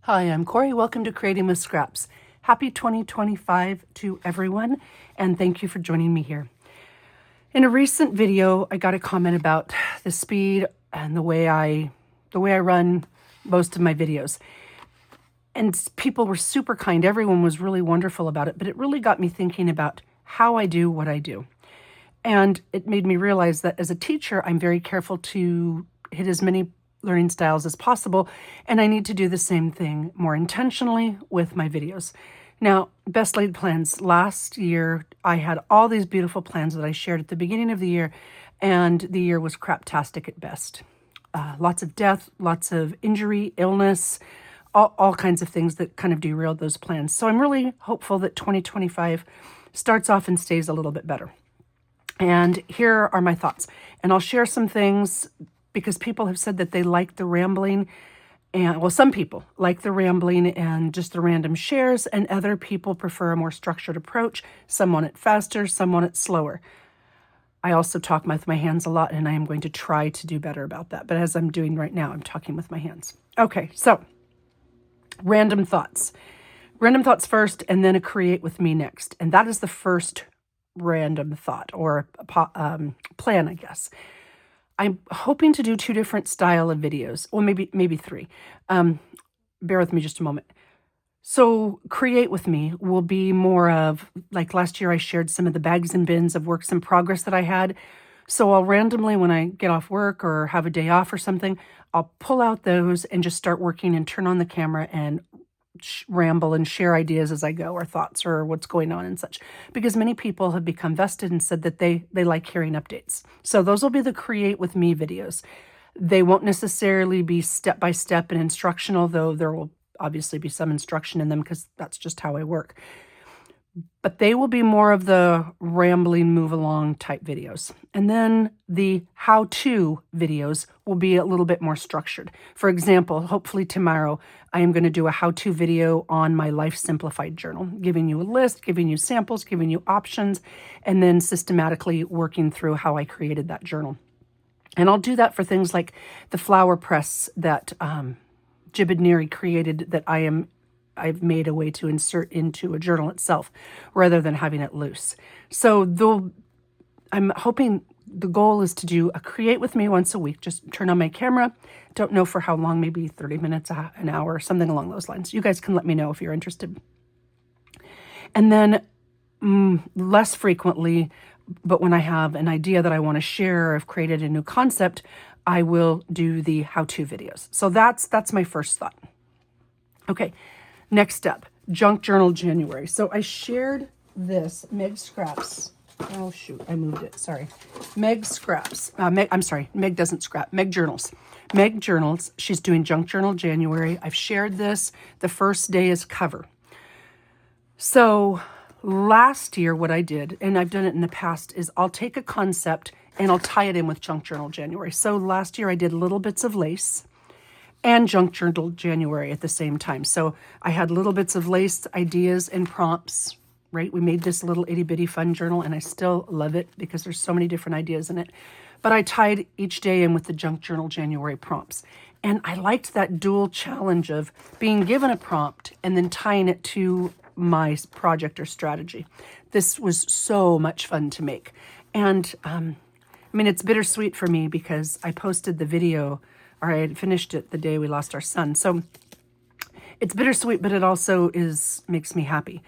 Hi, I'm Corey. Welcome to Creating with Scraps. Happy 2025 to everyone, and thank you for joining me here. In a recent video, I got a comment about the speed and the way I run most of my videos. And people were super kind. Everyone was really wonderful about it, but it really got me thinking about how I do what I do. And it made me realize that as a teacher, I'm very careful to hit as many learning styles as possible, and I need to do the same thing more intentionally with my videos. Now, best laid plans. Last year, I had all these beautiful plans that I shared at the beginning of the year, and the year was craptastic at best. Lots of death, lots of injury, illness, all kinds of things that kind of derailed those plans. So I'm really hopeful that 2025 starts off and stays a little bit better. And here are my thoughts. And I'll share some things because people have said that they like the rambling. And well, some people like the rambling and just the random shares, and other people prefer a more structured approach. Some want it faster, some want it slower. I also talk with my hands a lot, and I am going to try to do better about that. But as I'm doing right now, I'm talking with my hands. Okay, so random thoughts. Random thoughts first, and then a create with me next. And that is the first random thought or plan, I guess. I'm hoping to do 2 different style of videos, or maybe 3. Bear with me just a moment. So create with me will be more of, like last year I shared some of the bags and bins of works in progress that I had. So I'll randomly, when I get off work or have a day off or something, I'll pull out those and just start working and turn on the camera and ramble and share ideas as I go, or thoughts, or what's going on and such, because many people have become vested and said that they like hearing updates. So those will be the create with me videos. They won't necessarily be step by step and instructional, though there will obviously be some instruction in them because that's just how I work. But they will be more of the rambling, move along type videos. And then the how-to videos will be a little bit more structured. For example, hopefully tomorrow, I am going to do a how-to video on my Life Simplified journal, giving you a list, giving you samples, giving you options, and then systematically working through how I created that journal. And I'll do that for things like the flower press that Jibid Neri created that I've made a way to insert into a journal itself rather than having it loose. So I'm hoping the goal is to do a create with me once a week. Just turn on my camera. Don't know for how long, maybe 30 minutes, an hour, something along those lines. You guys can let me know if you're interested. And then less frequently, but when I have an idea that I want to share or have created a new concept, I will do the how-to videos. So that's my first thought. Okay. Next up, Junk Journal January. So I shared this Meg Scraps. Oh shoot, I moved it. Sorry. Meg Scraps. Meg doesn't scrap. Meg Journals. Meg Journals. She's doing Junk Journal January. I've shared this. The first day is cover. So last year, what I did, and I've done it in the past, is I'll take a concept and I'll tie it in with Junk Journal January. So last year I did little bits of lace and Junk Journal January at the same time. So I had little bits of lace ideas and prompts, right? We made this little itty bitty fun journal, and I still love it because there's so many different ideas in it. But I tied each day in with the Junk Journal January prompts. And I liked that dual challenge of being given a prompt and then tying it to my project or strategy. This was so much fun to make. And it's bittersweet for me because I posted the video, or I had finished it the day we lost our son. So it's bittersweet, but it also makes me happy.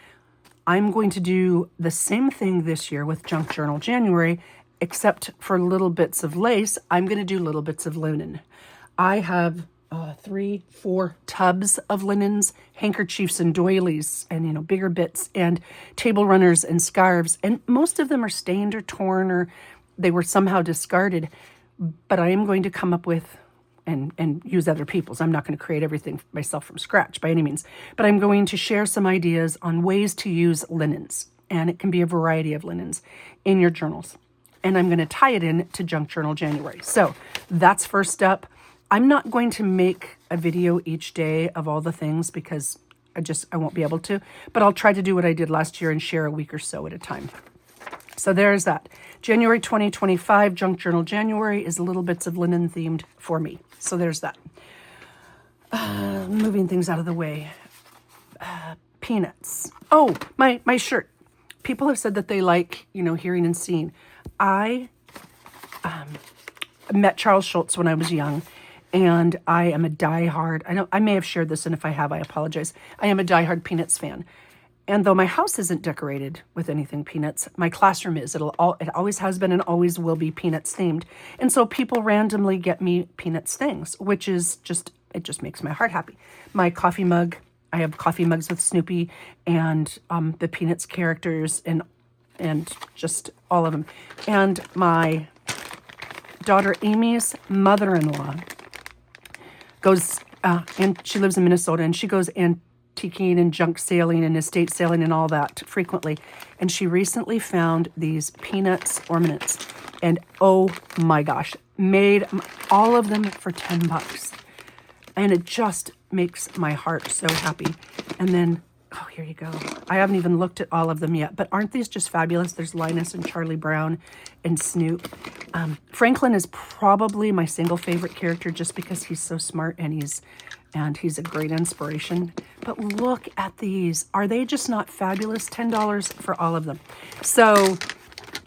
I'm going to do the same thing this year with Junk Journal January, except for little bits of lace, I'm going to do little bits of linen. I have 3-4 tubs of linens, handkerchiefs and doilies, and bigger bits, and table runners and scarves, and most of them are stained or torn, or they were somehow discarded. But I am going to come up with and use other people's. I'm not going to create everything myself from scratch by any means, but I'm going to share some ideas on ways to use linens, and it can be a variety of linens in your journals. And I'm going to tie it in to Junk Journal January. So that's first up. I'm not going to make a video each day of all the things because I won't be able to, but I'll try to do what I did last year and share a week or so at a time. So there's that. January 2025, Junk Journal January is little bits of linen themed for me. So there's that. moving things out of the way. Peanuts. Oh, my shirt. People have said that they like, you know, hearing and seeing. I met Charles Schulz when I was young, and I am a diehard, I may have shared this, and if I have, I apologize. I am a diehard Peanuts fan. And though my house isn't decorated with anything Peanuts, my classroom is. It always has been and always will be Peanuts themed. And so people randomly get me Peanuts things, which is just, it just makes my heart happy. My coffee mug, I have coffee mugs with Snoopy and the Peanuts characters and just all of them. And my daughter Amy's mother-in-law goes, and she lives in Minnesota, and she goes antiquing and junk sailing and estate sailing and all that frequently. And she recently found these Peanuts ornaments, and oh my gosh, made all of them for $10. And it just makes my heart so happy. And then, oh, here you go. I haven't even looked at all of them yet, but aren't these just fabulous? There's Linus and Charlie Brown and Snoop. Franklin is probably my single favorite character just because he's so smart and he's a great inspiration. But look at these. Are they just not fabulous? $10 for all of them. So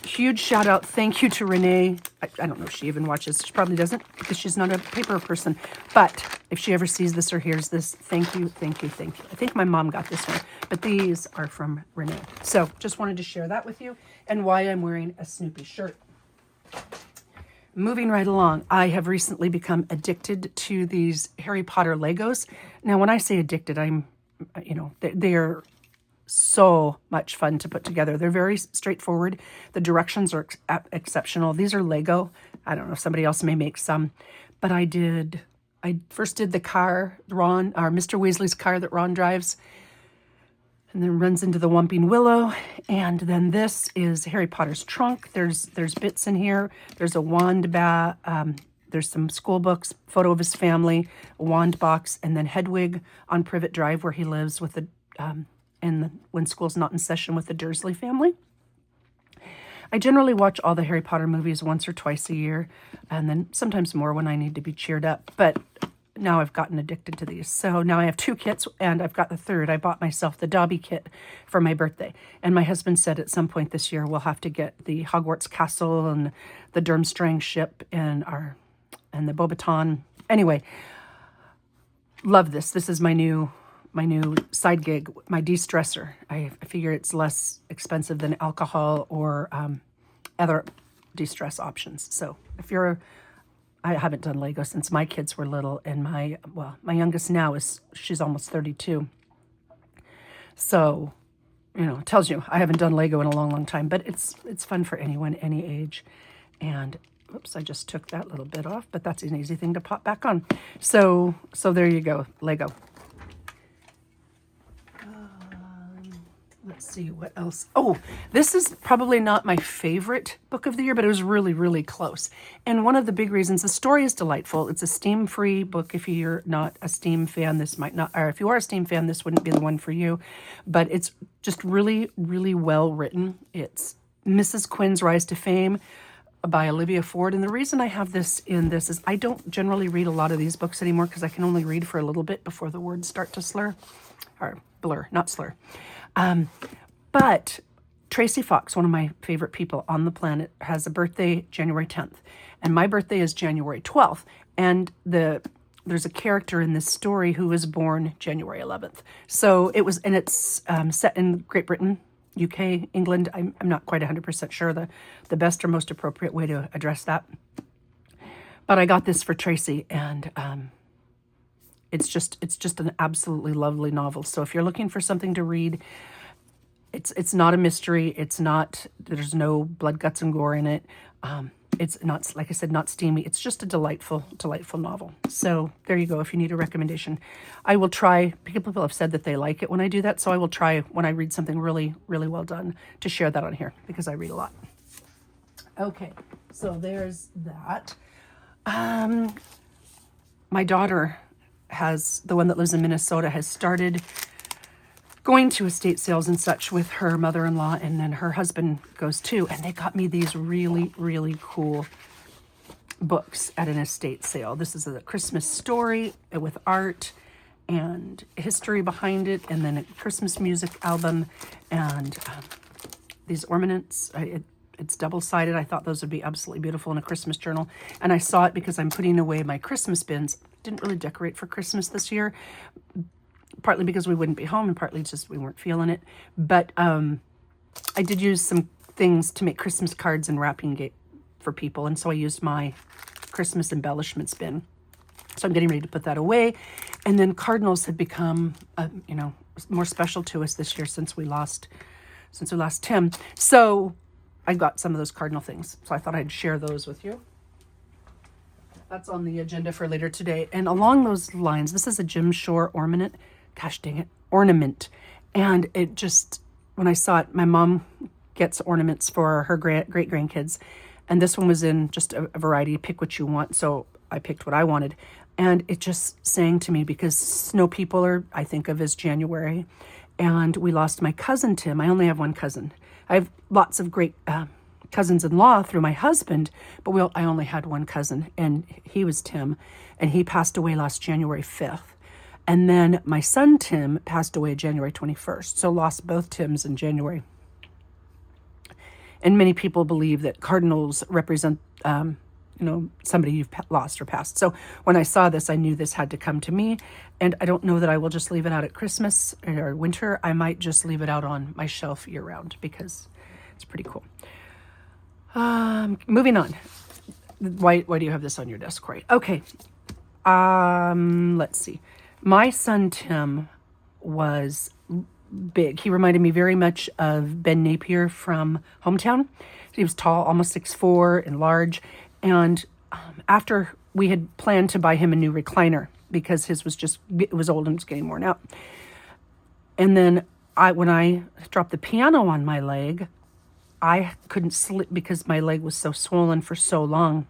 huge shout out. Thank you to Renee. I don't know if she even watches. She probably doesn't because she's not a paper person. But if she ever sees this or hears this, thank you, thank you, thank you. I think my mom got this one, but these are from Renee. So just wanted to share that with you and why I'm wearing a Snoopy shirt. Moving right along, I have recently become addicted to these Harry Potter Legos. Now, when I say addicted, I'm, you know, they're so much fun to put together. They're very straightforward. The directions are exceptional. These are Lego. I don't know, somebody else may make some, but I first did the car, Mr. Weasley's car that Ron drives, and then runs into the Whomping Willow. And then this is Harry Potter's trunk. There's bits in here. There's a wand there's some school books, photo of his family, a wand box, and then Hedwig on Privet Drive where he lives with the when school's not in session with the Dursley family. I generally watch all the Harry Potter movies once or twice a year, and then sometimes more when I need to be cheered up. But now I've gotten addicted to these. So now I have 2 kits, and I've got the third. I bought myself the Dobby kit for my birthday. And my husband said at some point this year we'll have to get the Hogwarts Castle and the Durmstrang ship and the Beauxbaton. Anyway, love this. This is my new side gig, my de-stressor. I figure it's less expensive than alcohol or other de-stress options. So if I haven't done Lego since my kids were little, and my youngest now she's almost 32. So, you know, it tells you I haven't done Lego in a long, long time, but it's fun for anyone, any age. And oops, I just took that little bit off, but that's an easy thing to pop back on. So there you go, Lego. Let's see what else. Oh, this is probably not my favorite book of the year, but it was really, really close. And one of the big reasons, the story is delightful. It's a Steam-free book. If you're not a Steam fan, this might not, or if you are a Steam fan, this wouldn't be the one for you. But it's just really, really well written. It's Mrs. Quinn's Rise to Fame by Olivia Ford. And the reason I have this is I don't generally read a lot of these books anymore because I can only read for a little bit before the words start to slur, or blur, not slur. But Tracy Fox, one of my favorite people on the planet, has a birthday January 10th. And my birthday is January 12th. And there's a character in this story who was born January 11th. So it's set in Great Britain, UK, England. I'm not quite 100% sure the best or most appropriate way to address that. But I got this for Tracy, and it's just an absolutely lovely novel. So if you're looking for something to read, it's not a mystery. There's no blood, guts, and gore in it. It's not, like I said, not steamy. It's just a delightful, delightful novel. So there you go. If you need a recommendation, I will try. People have said that they like it when I do that. So I will try when I read something really, really well done to share that on here because I read a lot. Okay. So there's that. My daughter the one that lives in Minnesota, has started going to estate sales and such with her mother-in-law, and then her husband goes too, and they got me these really, really cool books at an estate sale. This is a Christmas story with art, and history behind it, and then a Christmas music album, and these ornaments. It's double-sided. I thought those would be absolutely beautiful in a Christmas journal. And I saw it because I'm putting away my Christmas bins. Didn't really decorate for Christmas this year, partly because we wouldn't be home and partly just we weren't feeling it. But I did use some things to make Christmas cards and wrapping for people. And so I used my Christmas embellishments bin. So I'm getting ready to put that away. And then cardinals have become, more special to us this year since we lost Tim. So I got some of those cardinal things. So I thought I'd share those with you. That's on the agenda for later today. And along those lines, this is a Jim Shore ornament. Gosh dang it, ornament. And it just, when I saw it, my mom gets ornaments for her great-grandkids. And this one was in just a variety, pick what you want. So I picked what I wanted. And it just sang to me because snow people are, I think of as January. And we lost my cousin, Tim. I only have one cousin. I have lots of great cousins-in-law through my husband, but I only had one cousin, and he was Tim. And he passed away last January 5th. And then my son, Tim, passed away January 21st. So lost both Tims in January. And many people believe that cardinals represent, somebody you've lost or passed. So when I saw this, I knew this had to come to me. And I don't know that I will just leave it out at Christmas or winter. I might just leave it out on my shelf year-round because it's pretty cool. Moving on. Why do you have this on your desk, Corey? Okay. Let's see. My son, Tim, was big. He reminded me very much of Ben Napier from Hometown. He was tall, almost 6'4", and large. And after we had planned to buy him a new recliner because his was old and was getting worn out. And then when I dropped the piano on my leg, I couldn't sleep because my leg was so swollen for so long.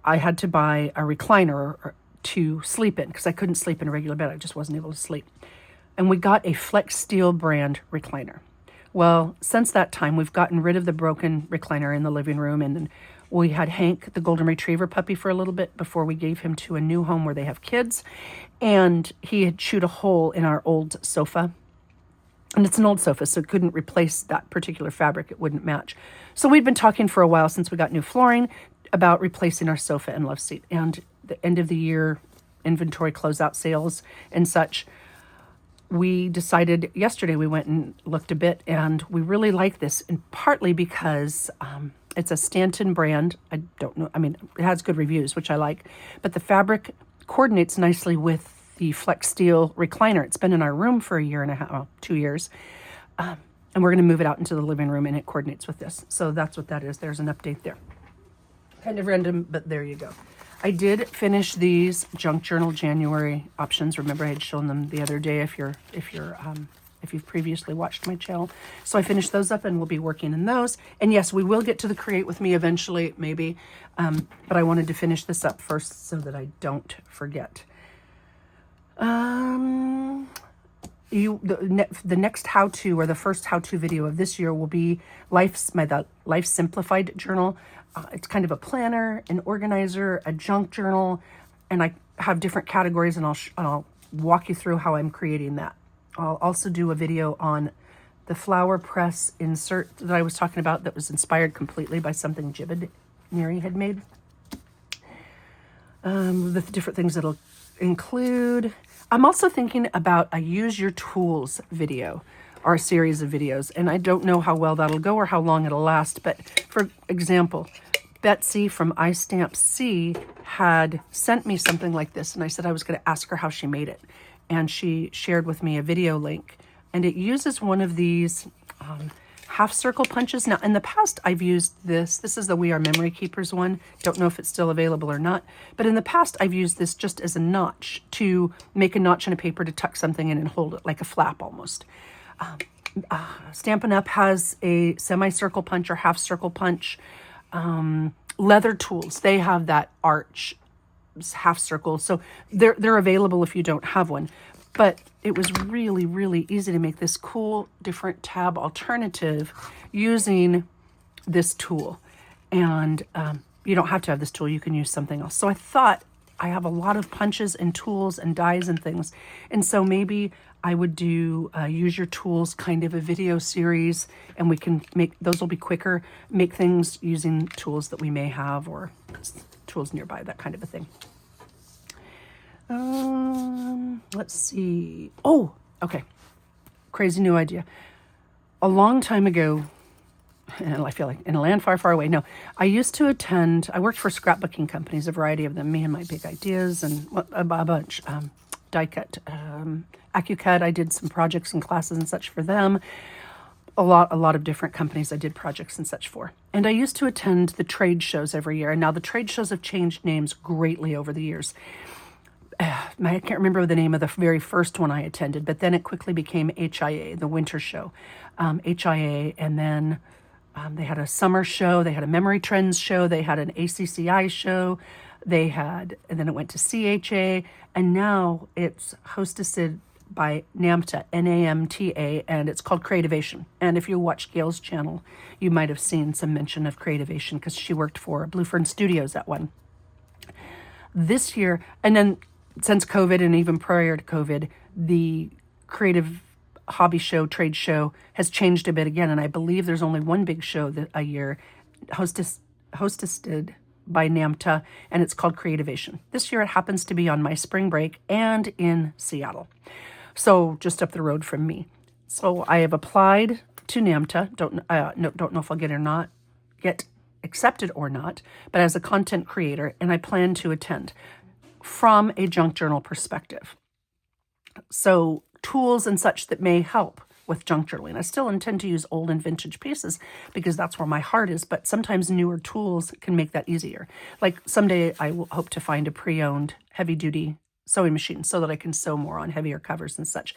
I had to buy a recliner to sleep in because I couldn't sleep in a regular bed. I just wasn't able to sleep. And we got a Flex Steel brand recliner. Well, since that time, we've gotten rid of the broken recliner in the living room. And then we had Hank, the golden retriever puppy, for a little bit before we gave him to a new home where they have kids. And he had chewed a hole in our old sofa. And it's an old sofa, so it couldn't replace that particular fabric. It wouldn't match. So we'd been talking for a while since we got new flooring about replacing our sofa and love seat. And the end of the year inventory closeout sales and such, we decided yesterday, we went and looked a bit, and we really like this, and partly because it's a Stanton brand. I don't know. I mean, it has good reviews, which I like, but the fabric coordinates nicely with the Flex Steel recliner. It's been in our room for a year and a half, 2 years. And we're going to move it out into the living room, and it coordinates with this. So that's what that is. There's an update there. Kind of random, but there you go. I did finish these junk journal January options. Remember, I had shown them the other day if you've previously watched my channel. So I finished those up, and we'll be working in those. And yes, we will get to the Create With Me eventually, maybe. But I wanted to finish this up first so that I don't forget. The next how-to, or the first how-to video of this year, will be the Life Simplified journal. It's kind of a planner, an organizer, a junk journal, and I have different categories, and I'll walk you through how I'm creating that. I'll also do a video on the flower press insert that I was talking about that was inspired completely by something Neri had made. The different things that'll include. I'm also thinking about a Use Your Tools video, or a series of videos, and I don't know how well that'll go or how long it'll last, but for example, Betsy from iStamp C had sent me something like this, and I said I was going to ask her how she made it, and she shared with me a video link, and it uses one of these half circle punches. Now, in the past, I've used this. This is the We Are Memory Keepers one. Don't know if it's still available or not, but in the past, I've used this just as a notch, to make a notch in a paper to tuck something in and hold it like a flap almost. Stampin' Up! Has a semicircle punch or half circle punch. Leather Tools, they have that arch half circle. So they're available if you don't have one. But it was really, really easy to make this cool, different tab alternative using this tool. And you don't have to have this tool. You can use something else. So I thought I have a lot of punches and tools and dies and things. And so maybe I would do use your tools kind of a video series, and we can make, those will be quicker, make things using tools that we may have or tools nearby, that kind of a thing. Let's see. Oh, okay. Crazy new idea. A long time ago, and I feel like in a land far, far away. No, I used to attend, I worked for scrapbooking companies, a variety of them, me and my big ideas and a bunch, die cut, AccuCut. I did some projects and classes and such for them. A lot of different companies I did projects and such for. And I used to attend the trade shows every year. And now the trade shows have changed names greatly over the years. I can't remember the name of the very first one I attended, but then it quickly became HIA, the winter show. HIA, and then they had a summer show, they had a memory trends show, they had an ACCI show, and then it went to CHA, and now it's hosted by NAMTA, N-A-M-T-A, and it's called Creativation. And if you watch Gail's channel, you might have seen some mention of Creativation because she worked for Blue Fern Studios at one. This year, and then since COVID and even prior to COVID, the creative hobby show, trade show has changed a bit again. And I believe there's only one big show a year hosted by NAMTA, and it's called Creativation. This year it happens to be on my spring break and in Seattle. So just up the road from me. So I have applied to NAMTA. Don't know if I'll get accepted or not, but as a content creator, and I plan to attend from a junk journal perspective. So tools and such that may help with junk journaling. I still intend to use old and vintage pieces because that's where my heart is, but sometimes newer tools can make that easier. Like someday I will hope to find a pre-owned heavy-duty sewing machine so that I can sew more on heavier covers and such.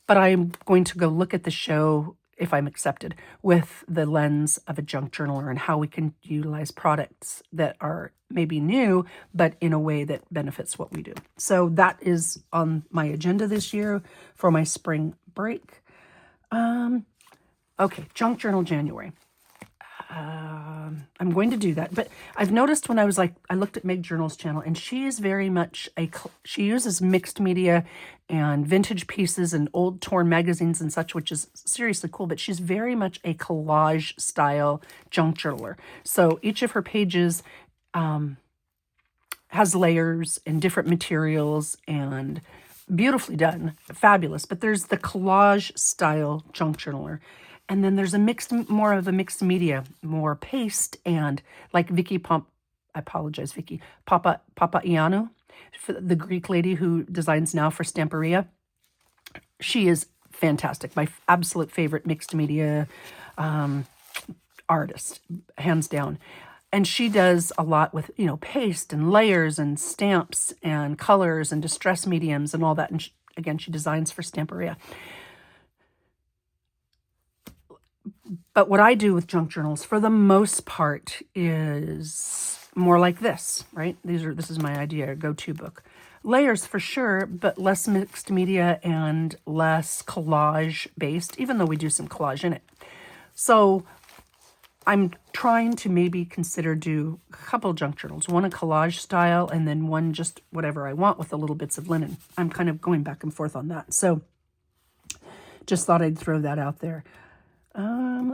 But I'm going to go look at the show, if I'm accepted, with the lens of a junk journaler and how we can utilize products that are maybe new, but in a way that benefits what we do. So that is on my agenda this year for my spring break. Okay, junk journal January. I'm going to do that, but I've noticed when I looked at Meg Journal's channel, and she is very much she uses mixed media and vintage pieces and old torn magazines and such, which is seriously cool, but she's very much a collage style junk journaler. So each of her pages has layers and different materials and beautifully done, fabulous, but there's the collage style junk journaler. And then there's more of a mixed media, more paste, and like Vicky Papaioannou, the Greek lady who designs now for Stamperia. She is fantastic. My absolute favorite mixed media artist, hands down. And she does a lot with, paste and layers and stamps and colors and distress mediums and all that. And she designs for Stamperia. But what I do with junk journals, for the most part, is more like this, right? This is my idea, go-to book. Layers for sure, but less mixed media and less collage-based, even though we do some collage in it. So I'm trying to maybe consider do a couple junk journals, one a collage style, and then one just whatever I want with the little bits of linen. I'm kind of going back and forth on that. So just thought I'd throw that out there.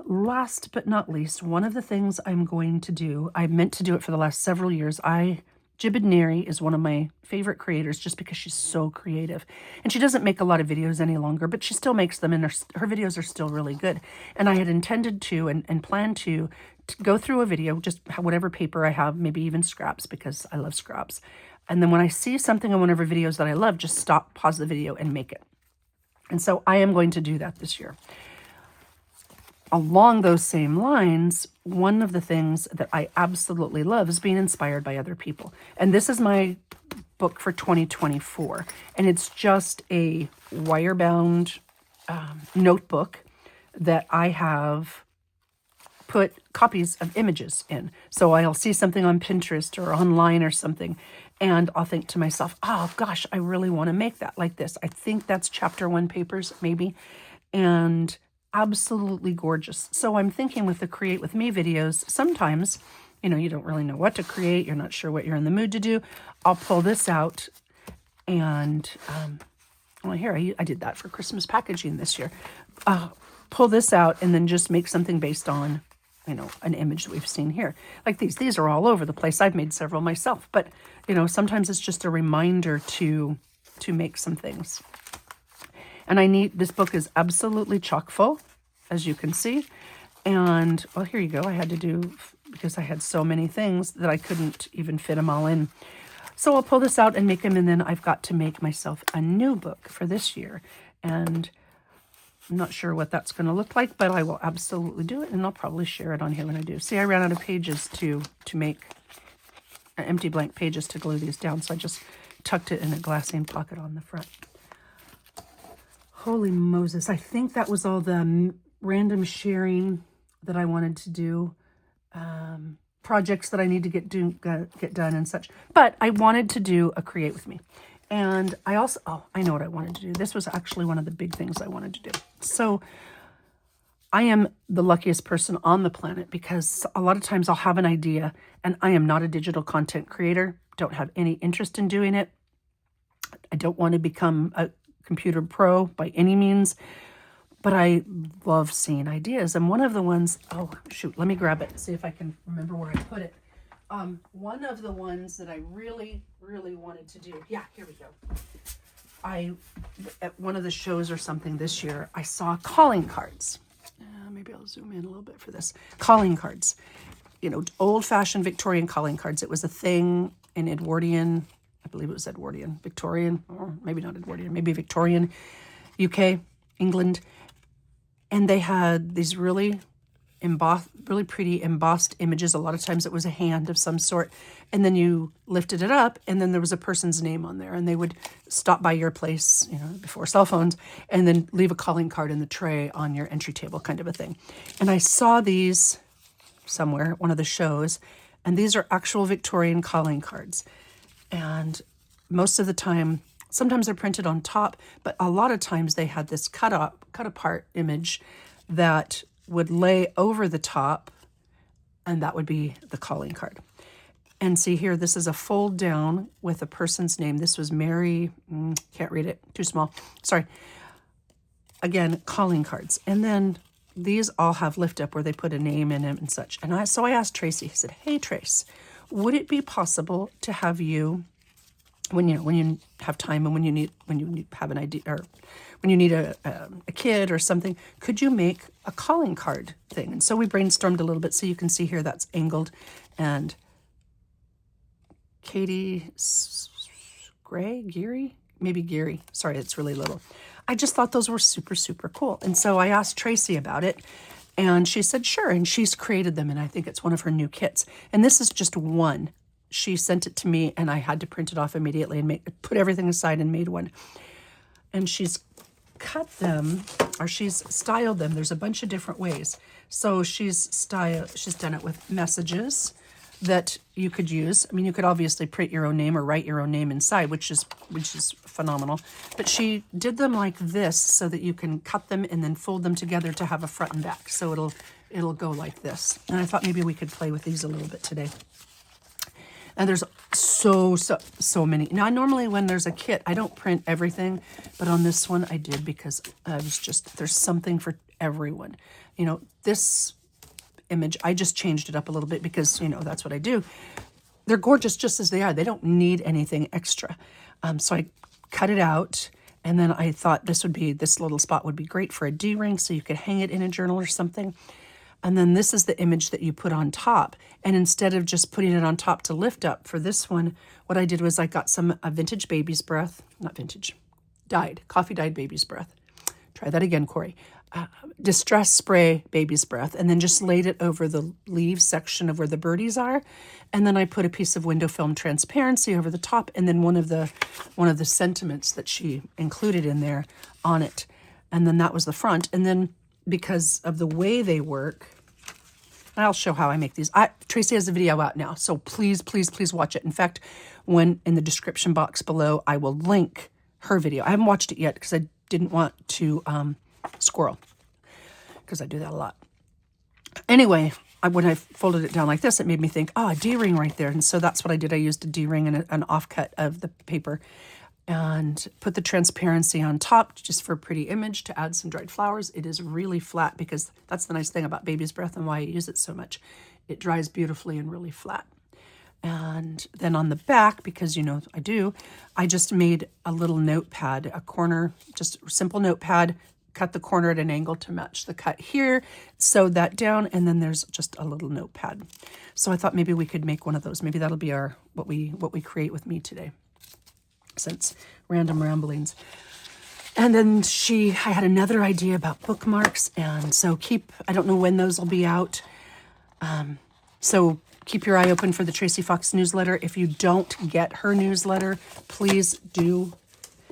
Last but not least, one of the things I'm going to do, I meant to do it for the last several years. Jibid Neri is one of my favorite creators just because she's so creative. And she doesn't make a lot of videos any longer, but she still makes them, and her videos are still really good. And I had intended to and planned to go through a video, just whatever paper I have, maybe even scraps, because I love scraps. And then when I see something on one of her videos that I love, just stop, pause the video, and make it. And so I am going to do that this year. Along those same lines, one of the things that I absolutely love is being inspired by other people. And this is my book for 2024. And it's just a wire-bound notebook that I have put copies of images in. So I'll see something on Pinterest or online or something, and I'll think to myself, oh gosh, I really want to make that like this. I think that's chapter 1 papers, maybe. And absolutely gorgeous. So I'm thinking with the Create With Me videos, sometimes you know, you don't really know what to create, you're not sure what you're in the mood to do, I'll pull this out and, well, here, I did that for Christmas packaging this year. Pull this out and then just make something based on, you know, an image that we've seen here. Like these are all over the place. I've made several myself, but, you know, sometimes it's just a reminder to make some things. And this book is absolutely chock full, as you can see. And, well, here you go. I had to do, because I had so many things that I couldn't even fit them all in. So I'll pull this out and make them, and then I've got to make myself a new book for this year. And I'm not sure what that's going to look like, but I will absolutely do it, and I'll probably share it on here when I do. See, I ran out of pages to make empty blank pages to glue these down, so I just tucked it in a glassine pocket on the front. Holy Moses. I think that was all the random sharing that I wanted to do. Projects that I need to get done and such. But I wanted to do a create with me. And I also, I know what I wanted to do. This was actually one of the big things I wanted to do. So I am the luckiest person on the planet because a lot of times I'll have an idea and I am not a digital content creator, don't have any interest in doing it. I don't want to become a computer pro by any means, but I love seeing ideas. And one of the ones, oh shoot, let me grab it, see if I can remember where I put it. One of the ones that I really, really wanted to do, yeah, here we go. At one of the shows or something this year, I saw calling cards. Maybe I'll zoom in a little bit for this. Calling cards, you know, old-fashioned Victorian calling cards. It was a thing in Edwardian, I believe it was Edwardian, Victorian, or maybe not Edwardian, maybe Victorian, UK, England. And they had these really pretty embossed images. A lot of times it was a hand of some sort. And then you lifted it up and then there was a person's name on there and they would stop by your place, you know, before cell phones, and then leave a calling card in the tray on your entry table, kind of a thing. And I saw these somewhere at one of the shows, and these are actual Victorian calling cards. And most of the time, sometimes they're printed on top, but a lot of times they had this cut apart image that would lay over the top, and that would be the calling card. And see here, this is a fold down with a person's name. This was Mary, can't read it, too small, sorry. Again, calling cards. And then these all have lift up where they put a name in them and such. And so I asked Tracy, I said, hey Trace, would it be possible to have you, when you have time and when you have an idea, or when you need a kid or something, could you make a calling card thing? And so we brainstormed a little bit. So you can see here that's angled, and Katie Geary, sorry, it's really little. I just thought those were super, super cool. And so I asked Tracy about it, and she said, sure. And she's created them, and I think it's one of her new kits. And this is just one. She sent it to me, and I had to print it off immediately and put everything aside and made one. And she's cut them, or she's styled them. There's a bunch of different ways. So she's done it with messages that you could use. I mean, you could obviously print your own name or write your own name inside, which is phenomenal. But she did them like this so that you can cut them and then fold them together to have a front and back. So it'll go like this. And I thought maybe we could play with these a little bit today. And there's so many. Now, normally when there's a kit, I don't print everything, but on this one I did because there's something for everyone. You know, this image, I just changed it up a little bit because, you know, that's what I do. They're gorgeous just as they are. They don't need anything extra. So I cut it out, and then I thought this little spot would be great for a D-ring, so you could hang it in a journal or something. And then this is the image that you put on top. And instead of just putting it on top to lift up for this one, what I did was I got some vintage baby's breath, not vintage, coffee dyed baby's breath. Try that again, Corey. Distress spray baby's breath, and then just laid it over the leaves section of where the birdies are. And then I put a piece of window film transparency over the top, and then one of the sentiments that she included in there on it. And then that was the front. And then because of the way they work, I'll show how I make these. Tracy has a video out now, so please, please, please watch it. In fact, when in the description box below, I will link her video. I haven't watched it yet because I didn't want to squirrel, because I do that a lot. Anyway, when I folded it down like this, it made me think, oh, a D-ring right there. And so that's what I did. I used a D-ring and an offcut of the paper and put the transparency on top just for a pretty image to add some dried flowers. It is really flat because that's the nice thing about baby's breath and why I use it so much. It dries beautifully and really flat. And then on the back, because you know I just made a little notepad, a corner, just simple notepad, cut the corner at an angle to match the cut here, sewed that down, and then there's just a little notepad. So I thought maybe we could make one of those. Maybe that'll be our what we create with me today, since random ramblings. And then I had another idea about bookmarks, and so I don't know when those will be out. So keep your eye open for the Tracy Fox newsletter. If you don't get her newsletter, please do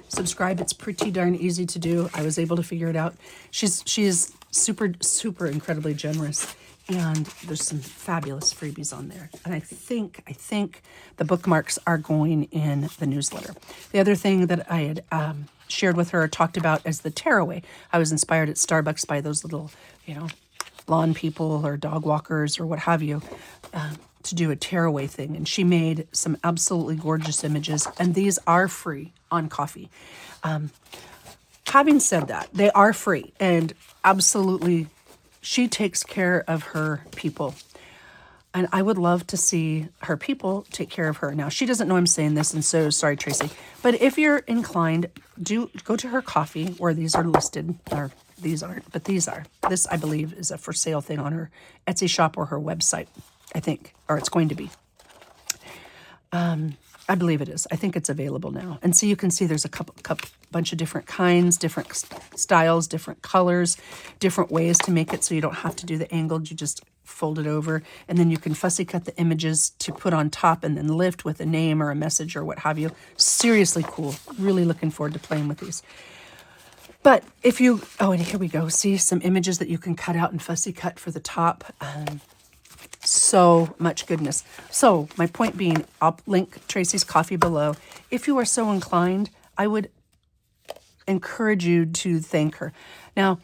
subscribe. It's pretty darn easy to do. I was able to figure it out. She is super, super incredibly generous, and there's some fabulous freebies on there. And I think the bookmarks are going in the newsletter. The other thing that I had shared with her, talked about, is the tearaway. I was inspired at Starbucks by those little, lawn people or dog walkers or what have you, to do a tearaway thing. And she made some absolutely gorgeous images, and these are free on Coffee. Having said that, they are free, and absolutely she takes care of her people. And I would love to see her people take care of her. Now, she doesn't know I'm saying this, and so sorry, Tracy. But if you're inclined, do go to her Coffee, where these are listed, or these aren't, but these are. This, I believe, is a for sale thing on her Etsy shop or her website, I think, or it's going to be. I believe it is. I think it's available now. And so you can see there's a bunch of different kinds, different styles, different colors, different ways to make it so you don't have to do the angled. You just fold it over, and then you can fussy cut the images to put on top and then lift with a name or a message or what have you. Seriously cool. Really looking forward to playing with these. But if you, and here we go. See some images that you can cut out and fussy cut for the top. So much goodness. So my point being, I'll link Tracy's Coffee below. If you are so inclined, I would encourage you to thank her. Now,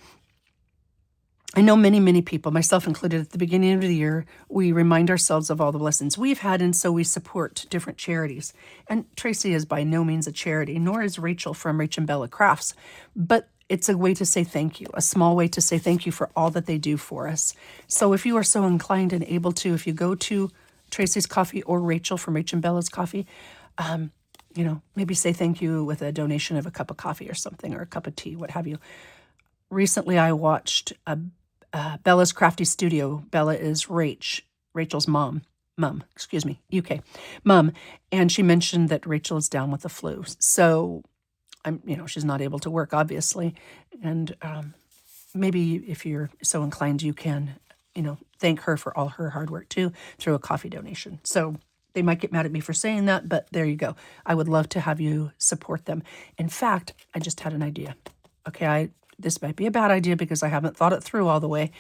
I know many people, myself included, at the beginning of the year, we remind ourselves of all the blessings we've had, and so we support different charities. And Tracy is by no means a charity, nor is Rachel from Rach and Bella Crafts. But it's a way to say thank you, a small way to say thank you for all that they do for us. So if you are so inclined and able to, if you go to Tracy's Coffee or Rachel from Rach and Bella's Coffee, maybe say thank you with a donation of a cup of coffee or something, or a cup of tea, what have you. Recently, I watched Bella's Crafty Studio. Bella is Rachel's mom, UK mom, and she mentioned that Rachel is down with the flu. So she's not able to work, obviously, and maybe if you're so inclined, you can, thank her for all her hard work too through a coffee donation. So they might get mad at me for saying that, but there you go. I would love to have you support them. In fact, I just had an idea. Okay, this might be a bad idea because I haven't thought it through all the way,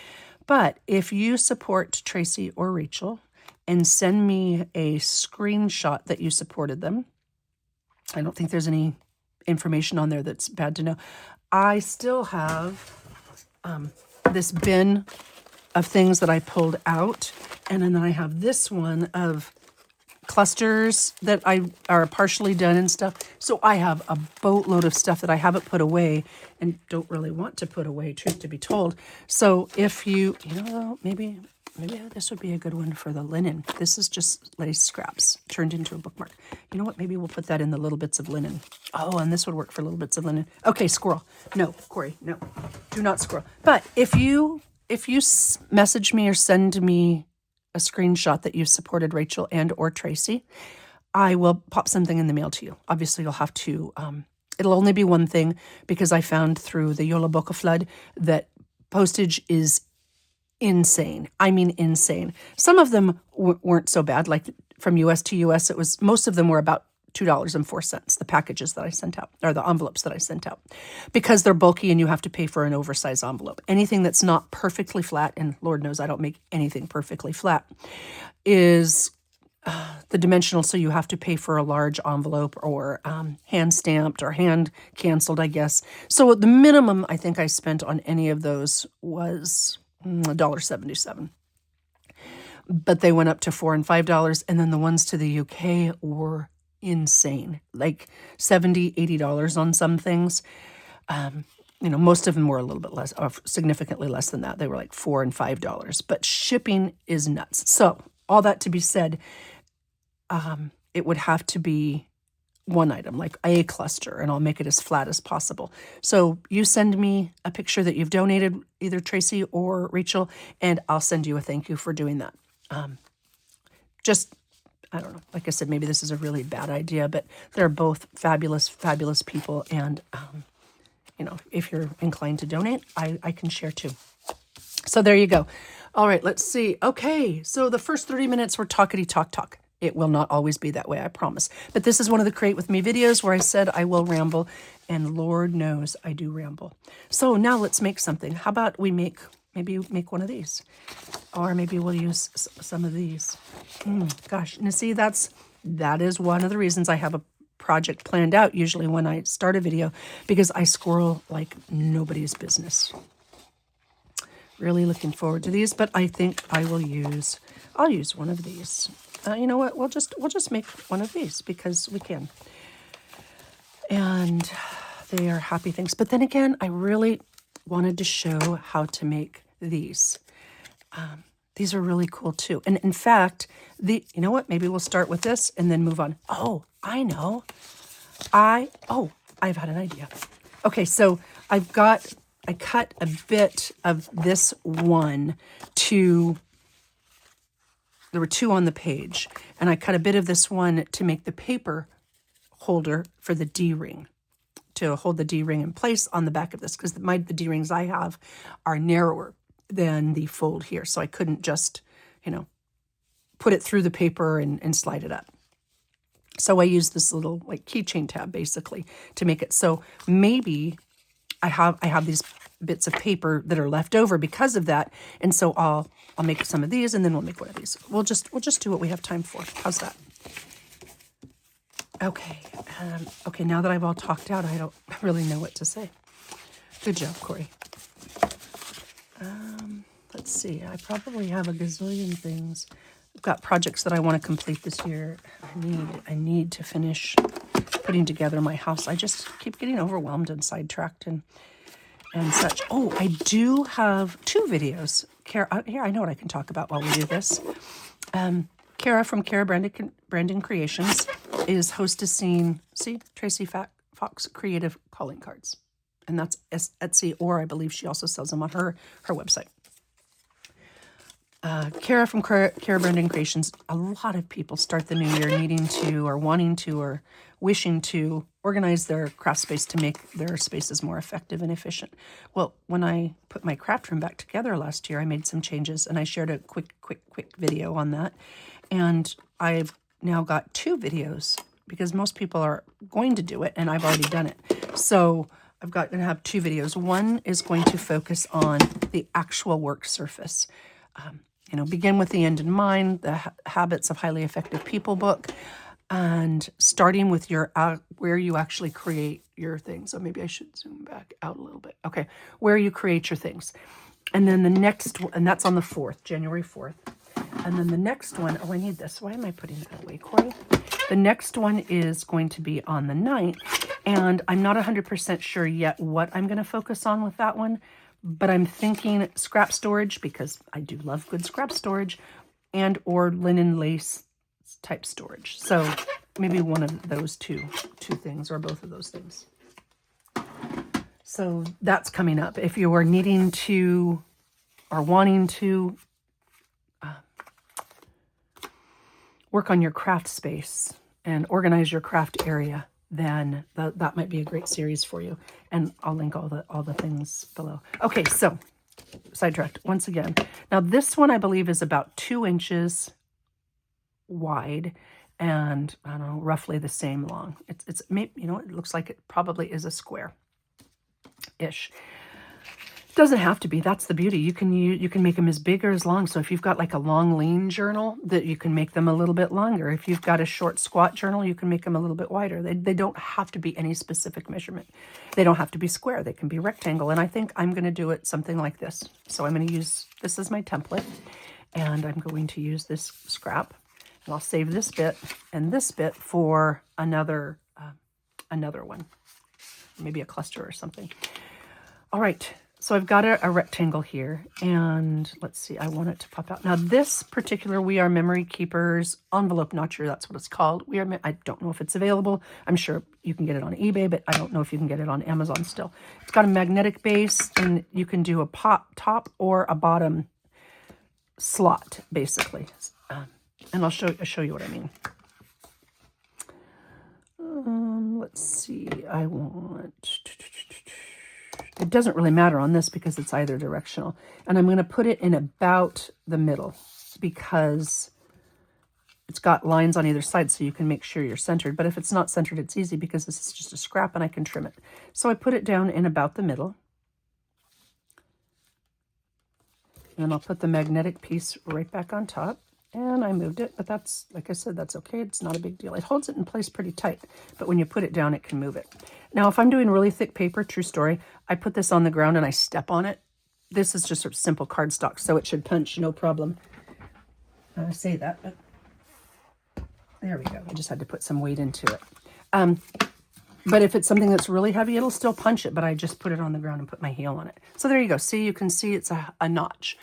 but if you support Tracy or Rachel and send me a screenshot that you supported them, I don't think there's any information on there that's bad to know. I still have this bin of things that I pulled out, and then I have this one of clusters that are partially done and stuff. So I have a boatload of stuff that I haven't put away and don't really want to put away, truth to be told. So if maybe this would be a good one for the linen. This is just lace scraps turned into a bookmark. You know what? Maybe we'll put that in the little bits of linen. Oh, and this would work for little bits of linen. Okay, squirrel. No, Corey, no. Do not squirrel. But if you message me or send me a screenshot that you've supported Rachel and or Tracy, I will pop something in the mail to you. Obviously, you'll have to, it'll only be one thing because I found through the Yola Boca flood that postage is insane. I mean, insane. Some of them weren't so bad. Like from US to US, most of them were about $2.04, the packages that I sent out, or the envelopes that I sent out, because they're bulky and you have to pay for an oversized envelope. Anything that's not perfectly flat, and Lord knows I don't make anything perfectly flat, is the dimensional, so you have to pay for a large envelope or hand stamped or hand canceled, I guess. So the minimum I think I spent on any of those was $1.77. but they went up to $4 and $5. And then the ones to the UK were insane, like $70, $80 on some things. You know, most of them were a little bit less, or significantly less than that. They were like $4 and $5, but shipping is nuts. So all that to be said, it would have to be one item, like a cluster, and I'll make it as flat as possible. So you send me a picture that you've donated, either Tracy or Rachel, and I'll send you a thank you for doing that. Just, I don't know, like I said, maybe this is a really bad idea, but they're both fabulous, fabulous people. And, you know, if you're inclined to donate, I can share too. So there you go. All right, let's see. Okay, so the first 30 minutes were talkity talk. It will not always be that way, I promise. But this is one of the Create With Me videos where I said I will ramble, and Lord knows I do ramble. So now let's make something. How about we maybe make one of these? Or maybe we'll use some of these. Gosh, and see, that is one of the reasons I have a project planned out usually when I start a video, because I squirrel like nobody's business. Really looking forward to these, but I think I'll use one of these. You know what? We'll just make one of these because we can. And they are happy things. But then again, I really wanted to show how to make these. These are really cool too. And in fact, you know what? Maybe we'll start with this and then move on. Oh, I know. I've had an idea. Okay, so I cut a bit of this one there were two on the page, and I cut a bit of this one to make the paper holder for the D-ring, to hold the D-ring in place on the back of this, because the D-rings I have are narrower than the fold here, so I couldn't just, you know, put it through the paper and slide it up. So I used this little like keychain tab basically to make it. So maybe I have these bits of paper that are left over because of that, and so I'll make some of these, and then we'll make one of these. We'll just do what we have time for. How's that? Okay. Okay. Now that I've all talked out, I don't really know what to say. Good job, Corey. Let's see. I probably have a gazillion things. I've got projects that I want to complete this year. I need to finish putting together my house. I just keep getting overwhelmed and sidetracked and such. Oh, I do have two videos. Kara, here, I know what I can talk about while we do this. Kara from Kara Brandon Creations is hostessing, Tracy Fox Creative Calling Cards. And that's Etsy, or I believe she also sells them on her website. Kara from Kara Brandon Creations, a lot of people start the new year needing to, or wanting to, or wishing to organize their craft space to make their spaces more effective and efficient. Well, when I put my craft room back together last year, I made some changes, and I shared a quick video on that. And I've now got two videos because most people are going to do it, and I've already done it. So I've got to have two videos. One is going to focus on the actual work surface. You know, begin with the end in mind, the Habits of Highly Effective People book, and starting with your where you actually create your things. So maybe I should zoom back out a little bit. Okay, where you create your things. And then the next one, and that's on the 4th, January 4th. And then the next one, oh, I need this. Why am I putting it away, Corey? The next one is going to be on the 9th, and I'm not 100% sure yet what I'm going to focus on with that one, but I'm thinking scrap storage, because I do love good scrap storage, and or linen lace type storage. So maybe one of those two things, or both of those things. So that's coming up. If you are needing to or wanting to work on your craft space and organize your craft area, then that might be a great series for you. And I'll link all the things below. Okay, so sidetracked once again. Now this one I believe is about 2 inches wide and I don't know, roughly the same long. It's you know, it looks like it probably is a square-ish. Doesn't have to be. That's the beauty. You can make them as big or as long. So if you've got like a long lean journal, that you can make them a little bit longer. If you've got a short squat journal, you can make them a little bit wider. They don't have to be any specific measurement. They don't have to be square. They can be rectangle. And I think I'm going to do it something like this. So I'm going to use this as my template. And I'm going to use this scrap, and I'll save this bit and this bit for another one, maybe a cluster or something. All right, so I've got a rectangle here, and let's see, I want it to pop out. Now this particular We Are Memory Keepers envelope notcher, that's what it's called. I don't know if it's available. I'm sure you can get it on eBay, but I don't know if you can get it on Amazon still. It's got a magnetic base, and you can do a top or a bottom slot, basically. And I'll show you what I mean. Let's see, I want... It doesn't really matter on this because it's either directional. And I'm going to put it in about the middle because it's got lines on either side so you can make sure you're centered. But if it's not centered, it's easy because this is just a scrap and I can trim it. So I put it down in about the middle. And then I'll put the magnetic piece right back on top. And I moved it, but that's, like I said, that's okay. It's not a big deal. It holds it in place pretty tight, but when you put it down, it can move it. Now, if I'm doing really thick paper, true story, I put this on the ground and I step on it. This is just a simple cardstock, so it should punch, no problem. I say that, but there we go. I just had to put some weight into it. But if it's something that's really heavy, it'll still punch it, but I just put it on the ground and put my heel on it. So there you go. See, you can see it's a notch.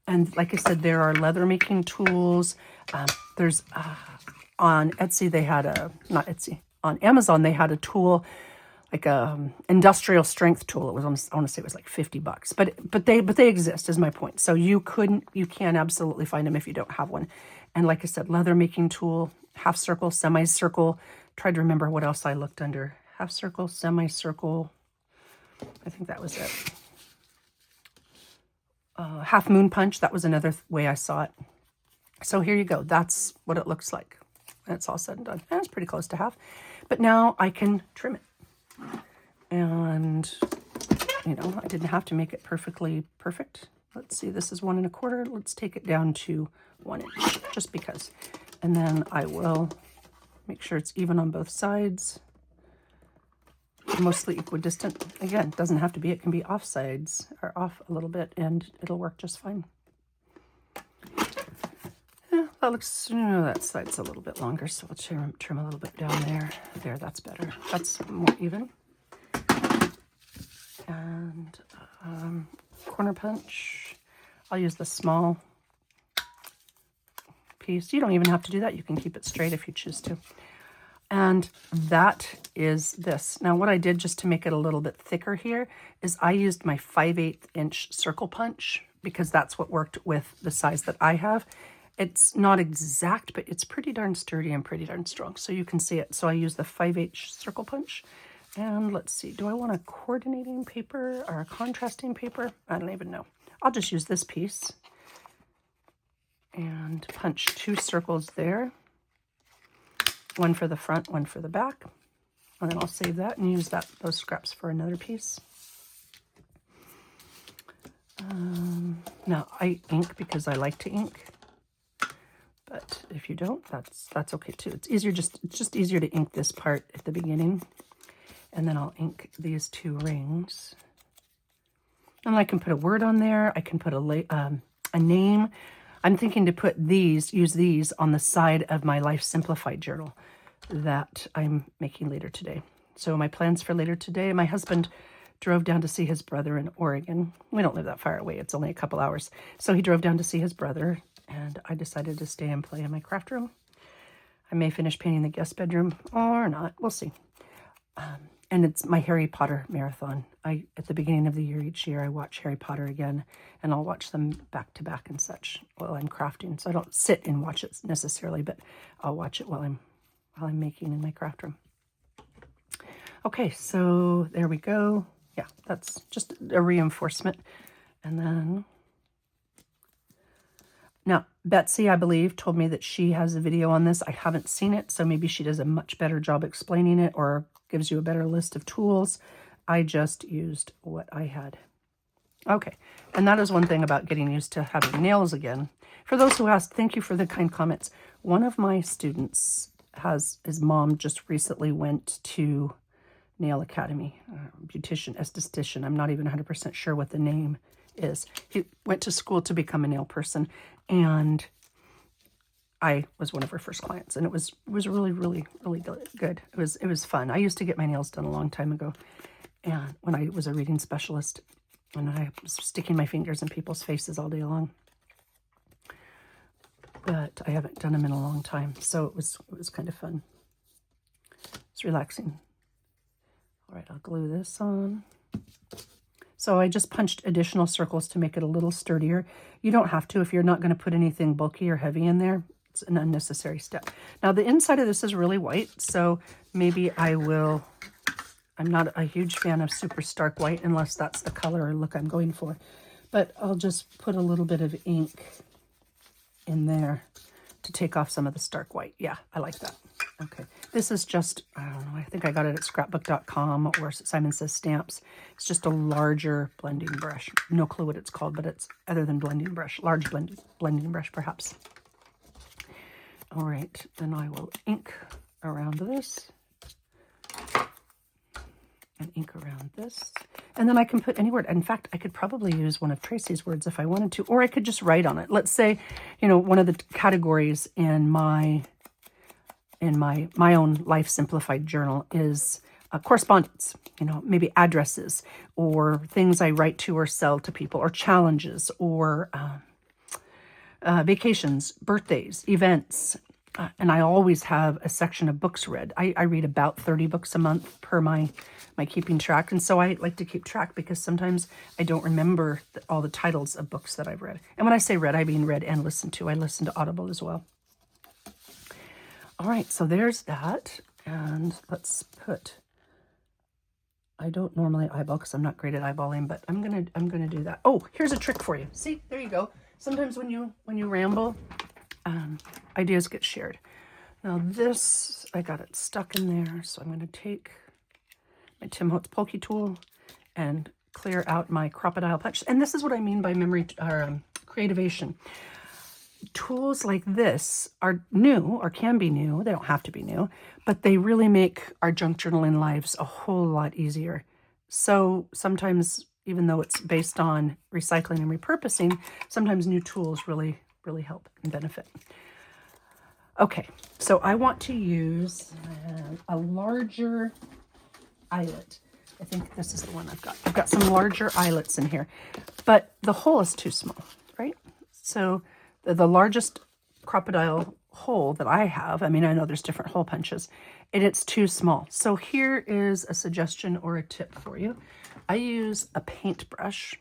And like I said, there are leather making tools. There's on Etsy, they had not Etsy, on Amazon, they had a tool, like a industrial strength tool. It was almost, I want to say it was like $50, but they exist is my point. So you can absolutely find them if you don't have one. And like I said, leather making tool, half circle, semicircle. Tried to remember what else I looked under. Half circle, semicircle. I think that was it. Half moon punch, that was another way I saw it. So here you go. That's what it looks like. And it's all said and done. And it's pretty close to half. But now I can trim it. And, you know, I didn't have to make it perfectly perfect. Let's see, this is 1 1/4. Let's take it down to 1 inch, just because. And then I will make sure it's even on both sides. Mostly equidistant. Again, it doesn't have to be. It can be off sides or off a little bit and it'll work just fine. Yeah, that looks, that side's a little bit longer, so we'll trim a little bit down there. There, that's better. That's more even. And corner punch. I'll use the small piece. You don't even have to do that. You can keep it straight if you choose to. And that is this. Now what I did just to make it a little bit thicker here is I used my 5/8 inch circle punch because that's what worked with the size that I have. It's not exact, but it's pretty darn sturdy and pretty darn strong. So you can see it. So I use the 5/8 circle punch. And let's see, do I want a coordinating paper or a contrasting paper? I don't even know. I'll just use this piece and punch 2 circles there. One for the front, one for the back. And then I'll save that and use those scraps for another piece. Now I ink because I like to ink. But if you don't, that's okay too. It's just easier to ink this part at the beginning. And then I'll ink these 2 rings. And I can put a word on there. I can put a name. I'm thinking to use these on the side of my Life Simplified journal that I'm making later today. So my plans for later today, my husband drove down to see his brother in Oregon. We don't live that far away. It's only a couple hours. So he drove down to see his brother, and I decided to stay and play in my craft room. I may finish painting the guest bedroom or not. We'll see. And it's my Harry Potter marathon. At the beginning of the year, each year, I watch Harry Potter again, and I'll watch them back to back and such while I'm crafting. So I don't sit and watch it necessarily, but I'll watch it while I'm making in my craft room. Okay, so there we go. Yeah, that's just a reinforcement. And then, now, Betsy, I believe, told me that she has a video on this. I haven't seen it, so maybe she does a much better job explaining it or gives you a better list of tools. I just used what I had. Okay, and that is one thing about getting used to having nails again. For those who asked, thank you for the kind comments. One of my students his mom just recently went to Nail Academy, beautician, esthetician. I'm not even 100% sure what the name is. He went to school to become a nail person, and I was one of her first clients, and it was really, really, really good. It was fun. I used to get my nails done a long time ago, and when I was a reading specialist, and I was sticking my fingers in people's faces all day long. But I haven't done them in a long time, so it was kind of fun. It's relaxing. All right, I'll glue this on. So I just punched additional circles to make it a little sturdier. You don't have to if you're not going to put anything bulky or heavy in there. It's an unnecessary step. Now the inside of this is really white, so maybe I will. I'm not a huge fan of super stark white unless that's the color or look I'm going for. But I'll just put a little bit of ink in there to take off some of the stark white. Yeah, I like that. Okay, this is just, I don't know, I think I got it at scrapbook.com or Simon Says Stamps. It's just a larger blending brush. No clue what it's called, but it's other than blending brush. Large blending brush, perhaps. All right, then I will ink around this. And ink around this. And then I can put any word. In fact, I could probably use one of Tracy's words if I wanted to, or I could just write on it. Let's say, you know, one of the categories in my own Life Simplified journal is correspondence, you know, maybe addresses or things I write to or sell to people, or challenges, or vacations, birthdays, events. And I always have a section of books read. I read about 30 books a month per my keeping track. And so I like to keep track because sometimes I don't remember all the titles of books that I've read. And when I say read, I mean read and listened to. I listen to Audible as well. All right, so there's that. And let's put, I don't normally eyeball because I'm not great at eyeballing, but I'm gonna do that. Oh, here's a trick for you. See, there you go. Sometimes when you ramble, ideas get shared. Now this, I got it stuck in there, so I'm going to take my Tim Holtz Pokey tool and clear out my crocodile punch. And this is what I mean by creativation. Tools like this are new, or can be new. They don't have to be new, but they really make our junk journaling lives a whole lot easier. So sometimes, even though it's based on recycling and repurposing, sometimes new tools really help and benefit. Okay, so I want to use a larger eyelet. I think this is the one I've got. I've got some larger eyelets in here, but the hole is too small, right? So the largest crocodile hole that I have, I mean, I know there's different hole punches, and it's too small. So here is a suggestion or a tip for you. I use a paintbrush,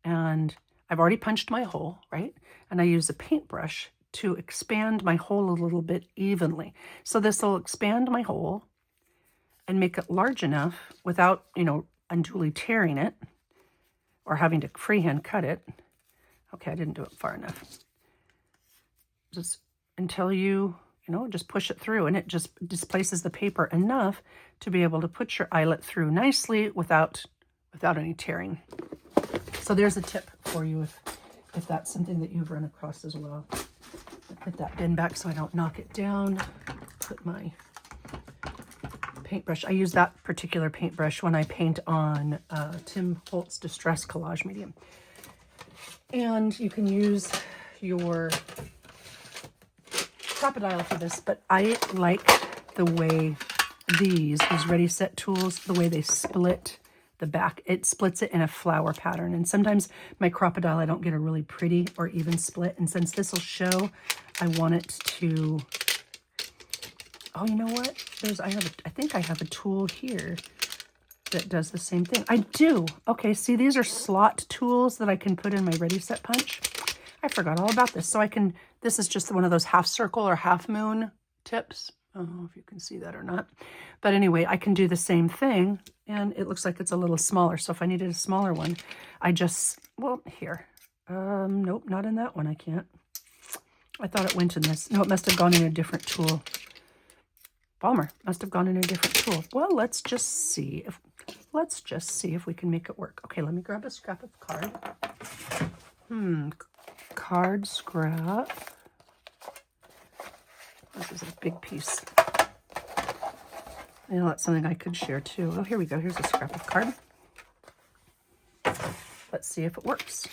and I've already punched my hole, right? And I use a paintbrush to expand my hole a little bit evenly. So this will expand my hole and make it large enough without, you know, unduly tearing it or having to freehand cut it. Okay, I didn't do it far enough. Just until you know, just push it through, and it just displaces the paper enough to be able to put your eyelet through nicely without any tearing. So there's a tip for you if that's something that you've run across as well. I put that bin back so I don't knock it down. Put my paintbrush. I use that particular paintbrush when I paint on Tim Holtz Distress Collage medium. And you can use your crocodile for this, but I like the way these Ready Set tools, the way they split the back. It splits it in a flower pattern, and sometimes my crocodile I don't get a really pretty or even split, and since this will show, I want it to, oh, you know what, I think I have a tool here that does the same thing. I do. Okay, see, these are slot tools that I can put in my Ready Set punch. I forgot all about this. So this is just one of those half circle or half moon tips. I don't know if you can see that or not. But anyway, I can do the same thing, and it looks like it's a little smaller. So if I needed a smaller one, here. Nope, not in that one, I can't. I thought it went in this. No, it must have gone in a different tool. Bummer, must have gone in a different tool. Well, let's just see if we can make it work. Okay, let me grab a scrap of card. Card scrap. This is a big piece. You know, that's something I could share too. Oh, here we go. Here's a scrap of card. Let's see if it works.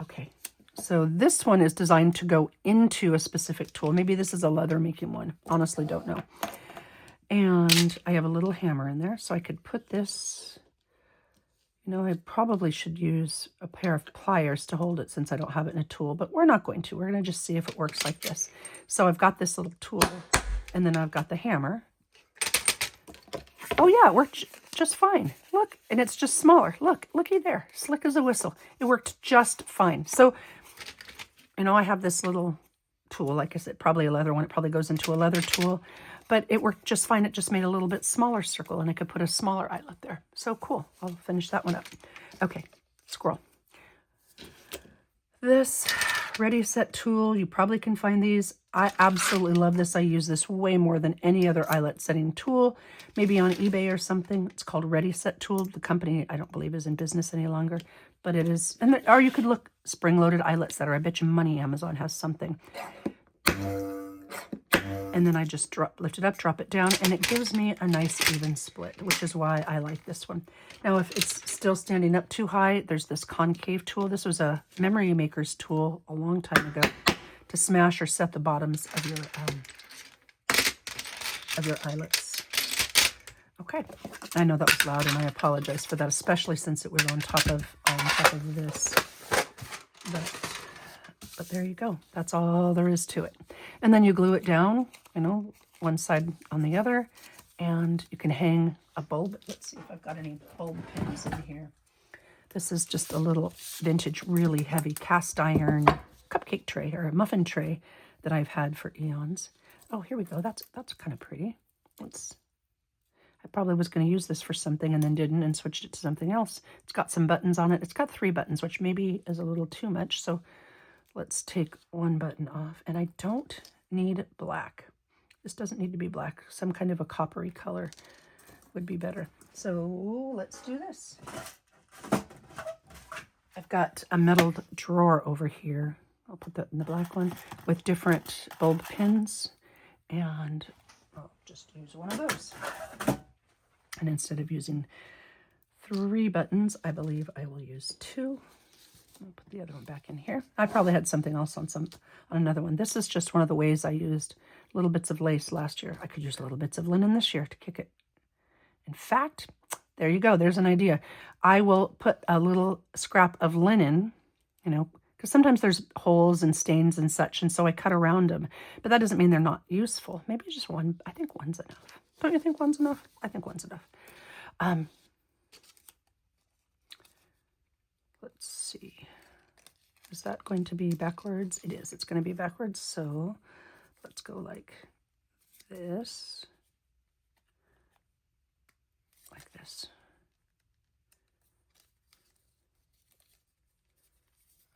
Okay, so this one is designed to go into a specific tool. Maybe this is a leather making one. Honestly, don't know. And I have a little hammer in there, so I could put this, you know, I probably should use a pair of pliers to hold it since I don't have it in a tool, but we're not going to. We're going to just see if it works like this. So I've got this little tool, and then I've got the hammer. Oh yeah, it worked just fine. Look, and it's just smaller. Look, looky there, slick as a whistle. It worked just fine. So, you know, I have this little tool, like I said, probably a leather one. It probably goes into a leather tool, but it worked just fine. It just made a little bit smaller circle, and I could put a smaller eyelet there. So cool. I'll finish that one up. Okay, squirrel. This Ready Set tool, you probably can find these. I absolutely love this. I use this way more than any other eyelet setting tool, maybe on eBay or something. It's called Ready Set tool. The company, I don't believe, is in business any longer, but it is. And or you could look spring-loaded eyelets that are, I bet you money Amazon has something. And then I just lift it up, drop it down, and it gives me a nice even split, which is why I like this one. Now, if it's still standing up too high, there's this concave tool. This was a memory maker's tool a long time ago to smash or set the bottoms of your eyelets. Okay, I know that was loud, and I apologize for that, especially since it was on top of this. But there you go. That's all there is to it. And then you glue it down, you know, one side on the other, and you can hang a bulb. Let's see if I've got any bulb pins in here. This is just a little vintage, really heavy cast iron cupcake tray or a muffin tray that I've had for eons. Oh, here we go. That's kind of pretty. I probably was going to use this for something and then didn't and switched it to something else. It's got some buttons on it. It's got 3 buttons, which maybe is a little too much. So let's take one button off. And I don't need black. This doesn't need to be black. Some kind of a coppery color would be better. So let's do this. I've got a metaled drawer over here. I'll put that in the black one with different bulb pins. And I'll just use one of those. And instead of using 3 buttons, I believe I will use 2. I'll put the other one back in here. I probably had something else on another one. This is just one of the ways I used little bits of lace last year. I could use little bits of linen this year to kick it. In fact, there you go. There's an idea. I will put a little scrap of linen, you know, because sometimes there's holes and stains and such, and so I cut around them. But that doesn't mean they're not useful. Maybe just one. I think one's enough. Don't you think one's enough? I think one's enough. Let's see. Is that going to be backwards? It is. It's going to be backwards. So let's go like this. Like this.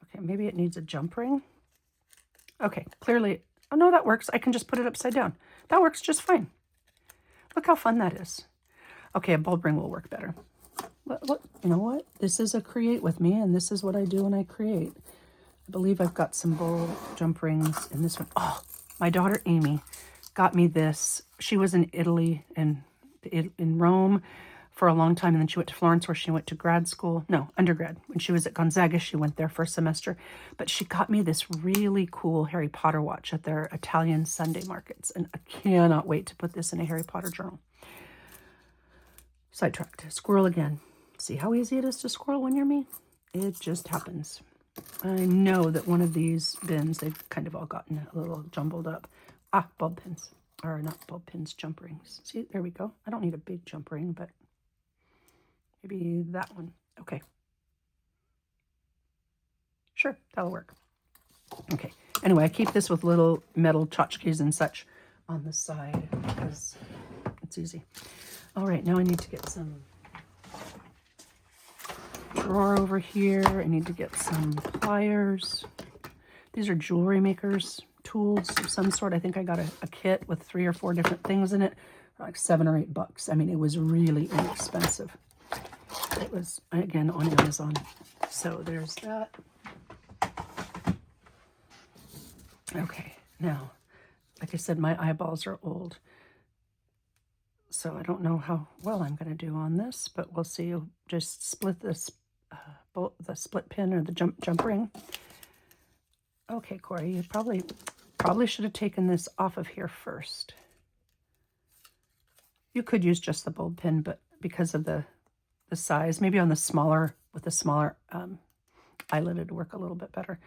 Okay, maybe it needs a jump ring. Okay, clearly. Oh, no, that works. I can just put it upside down. That works just fine. Look how fun that is. Okay, a bulb ring will work better. Look, you know what? This is a create with me, and this is what I do when I create. I believe I've got some bulb jump rings in this one. Oh, my daughter Amy got me this. She was in Italy and in Rome for a long time, and then she went to Florence where she went to grad school. No, undergrad. When she was at Gonzaga, she went there for a semester. But she got me this really cool Harry Potter watch at their Italian Sunday markets, and I cannot wait to put this in a Harry Potter journal. Sidetracked. Squirrel again. See how easy it is to squirrel when you're me? It just happens. I know that one of these bins, they've kind of all gotten a little jumbled up. Ah, bulb pins. Or not bulb pins, jump rings. See, there we go. I don't need a big jump ring, but maybe that one. Okay. Sure, that'll work. Okay. Anyway, I keep this with little metal tchotchkes and such on the side because it's easy. All right, now I need to get some drawer over here. I need to get some pliers. These are jewelry makers tools of some sort. I think I got a kit with 3 or 4 different things in it, like $7 or $8. I mean, it was really inexpensive. It was, again, on Amazon. So there's that. Okay, now, like I said, my eyeballs are old. So I don't know how well I'm going to do on this, but we'll see. You'll just split this the split pin or the jump ring. Okay, Corey, you probably should have taken this off of here first. You could use just the bulb pin, but because of the size, maybe on the smaller, with the smaller eyelet, it'd work a little bit better.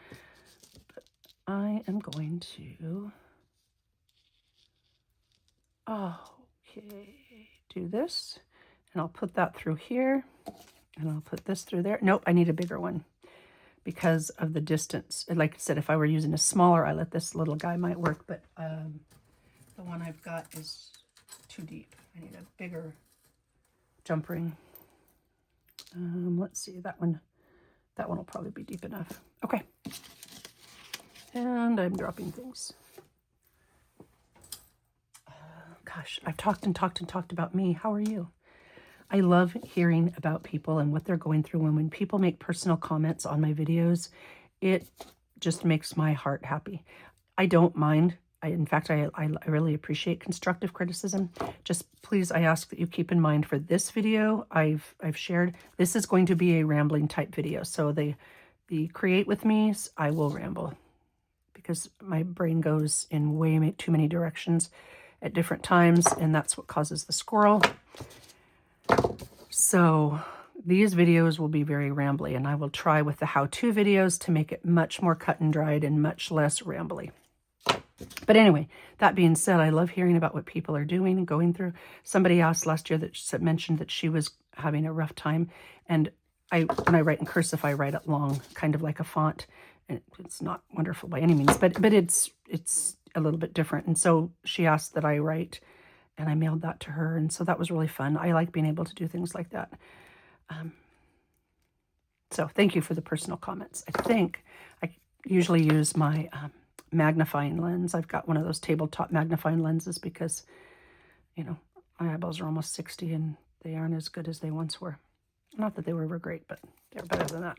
But I am going to, do this, and I'll put that through here, and I'll put this through there. Nope, I need a bigger one because of the distance. Like I said, if I were using a smaller eyelet, this little guy might work, but the one I've got is too deep. I need a bigger jump ring. Let's see, that one will probably be deep enough. Okay. And I'm dropping things. Gosh, I've talked and talked and talked about me. How are you? I love hearing about people and what they're going through. When people make personal comments on my videos, it just makes my heart happy. I don't mind. In fact, I really appreciate constructive criticism. Just please, I ask that you keep in mind for this video I've shared, this is going to be a rambling type video. So the create with me's, I will ramble because my brain goes in way too many directions at different times, and that's what causes the squirrel. So these videos will be very rambly, and I will try with the how-to videos to make it much more cut and dried and much less rambly. But anyway, that being said, I love hearing about what people are doing and going through. Somebody asked last year that mentioned that she was having a rough time. And when I write in cursive, I write it long, kind of like a font. And it's not wonderful by any means, but it's a little bit different. And so she asked that I write, and I mailed that to her. And so that was really fun. I like being able to do things like that. So thank you for the personal comments. I think I usually use my magnifying lens. I've got one of those tabletop magnifying lenses because, you know, my eyeballs are almost 60 and they aren't as good as they once were. Not that they were ever great, but they're better than that.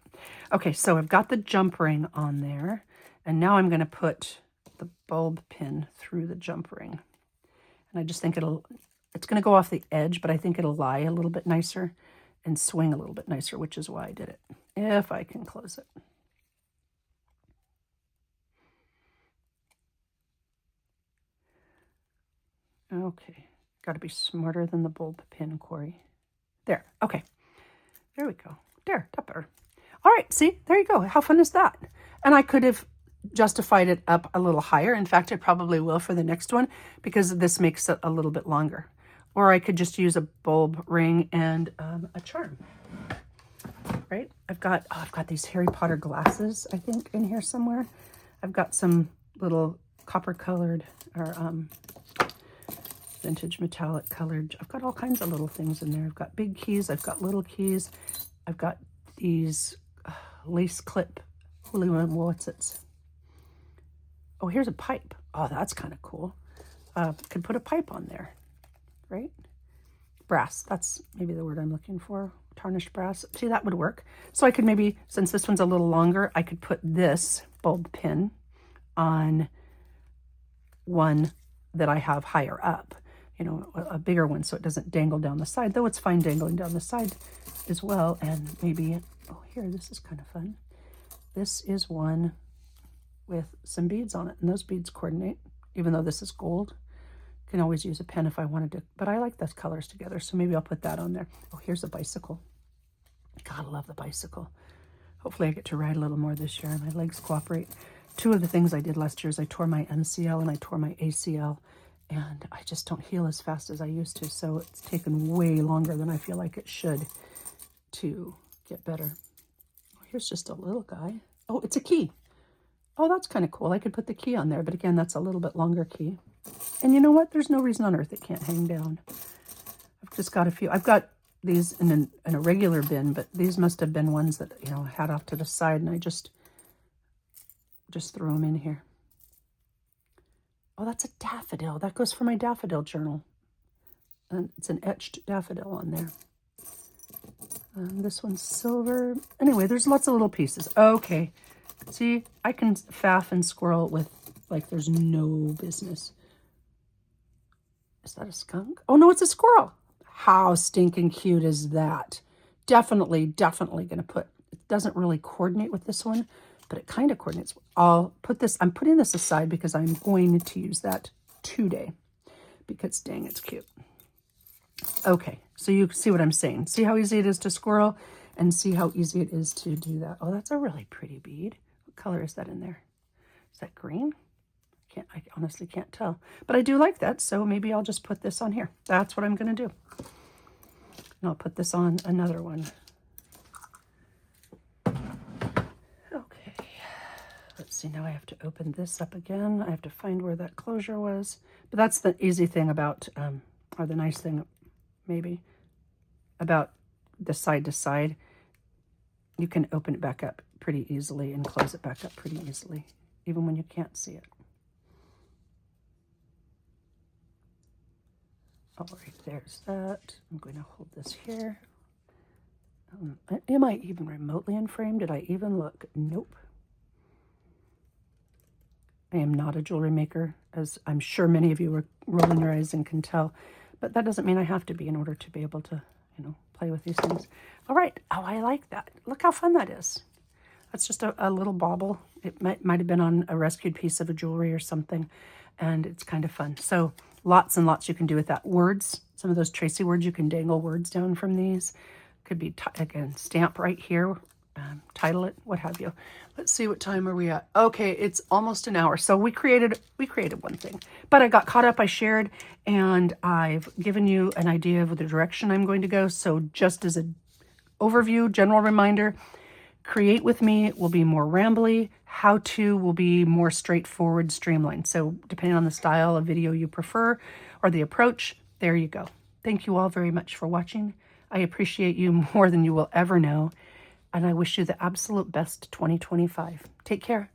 Okay, so I've got the jump ring on there, and now I'm going to put the bulb pin through the jump ring. And I just think it's going to go off the edge, but I think it'll lie a little bit nicer and swing a little bit nicer, which is why I did it, if I can close it. Okay, got to be smarter than the bulb pin, Corey. There, okay. There we go. There, that better. All right, see, there you go. How fun is that? And I could have justified it up a little higher. In fact, I probably will for the next one because this makes it a little bit longer. Or I could just use a bulb ring and a charm. Right? I've got these Harry Potter glasses, I think, in here somewhere. I've got some little copper colored or vintage metallic colored. I've got all kinds of little things in there. I've got big keys. I've got little keys. I've got these lace clip hula what's-its. Oh, here's a pipe. Oh, that's kind of cool. Could put a pipe on there, right? Brass. That's maybe the word I'm looking for. Tarnished brass. See, that would work. So I could maybe, since this one's a little longer, I could put this bulb pin on one that I have higher up. You know, a bigger one so it doesn't dangle down the side, though it's fine dangling down the side as well. And maybe, oh, here, this is kind of fun. This is one with some beads on it, and those beads coordinate, even though this is gold. You can always use a pen if I wanted to, but I like those colors together, so maybe I'll put that on there. Oh, here's a bicycle. Gotta love the bicycle. Hopefully I get to ride a little more this year and my legs cooperate. Two of the things I did last year is I tore my MCL and I tore my ACL. And I just don't heal as fast as I used to. So it's taken way longer than I feel like it should to get better. Oh, here's just a little guy. Oh, it's a key. Oh, that's kind of cool. I could put the key on there. But again, that's a little bit longer key. And you know what? There's no reason on earth it can't hang down. I've just got a few. I've got these in a regular bin. But these must have been ones that, you know, I had off to the side. And I just threw them in here. Oh, that's a daffodil. That goes for my daffodil journal. And it's an etched daffodil on there. This one's silver. Anyway, there's lots of little pieces. Okay. See, I can faff and squirrel with like there's no business. Is that a skunk? Oh, no, it's a squirrel. How stinking cute is that? Definitely going to put It doesn't really coordinate with this one, but it kind of coordinates. I'm putting this aside because I'm going to use that today because dang, it's cute. Okay, so you see what I'm saying. See how easy it is to squirrel and see how easy it is to do that. Oh, that's a really pretty bead. What color is that in there? Is that green? I honestly can't tell, but I do like that. So maybe I'll just put this on here. That's what I'm going to do. And I'll put this on another one. Okay, let's see. Now I have to open this up again. I have to find where that closure was. But that's the easy thing about, or the nice thing maybe, about the side to side. You can open it back up pretty easily and close it back up pretty easily, even when you can't see it. All right, there's that. I'm going to hold this here. Am I even remotely in frame? Did I even look? Nope. I am not a jewelry maker, as I'm sure many of you are rolling your eyes and can tell, but that doesn't mean I have to be in order to be able to, you know, play with these things. All right. Oh, I like that. Look how fun that is. That's just a little bauble. It might have been on a rescued piece of a jewelry or something, and it's kind of fun. So lots and lots you can do with that. Words, some of those Tracy words, you can dangle words down from these. Could be, again, stamp right here, title it, what have you. Let's see, what time are we at? Okay, it's almost an hour. So we created one thing, but I got caught up, I shared, and I've given you an idea of the direction I'm going to go. So just as an overview, general reminder, create with me will be more rambly. How to will be more straightforward, streamlined. So depending on the style of video you prefer or the approach, there you go. Thank you all very much for watching. I appreciate you more than you will ever know. And I wish you the absolute best 2025. Take care.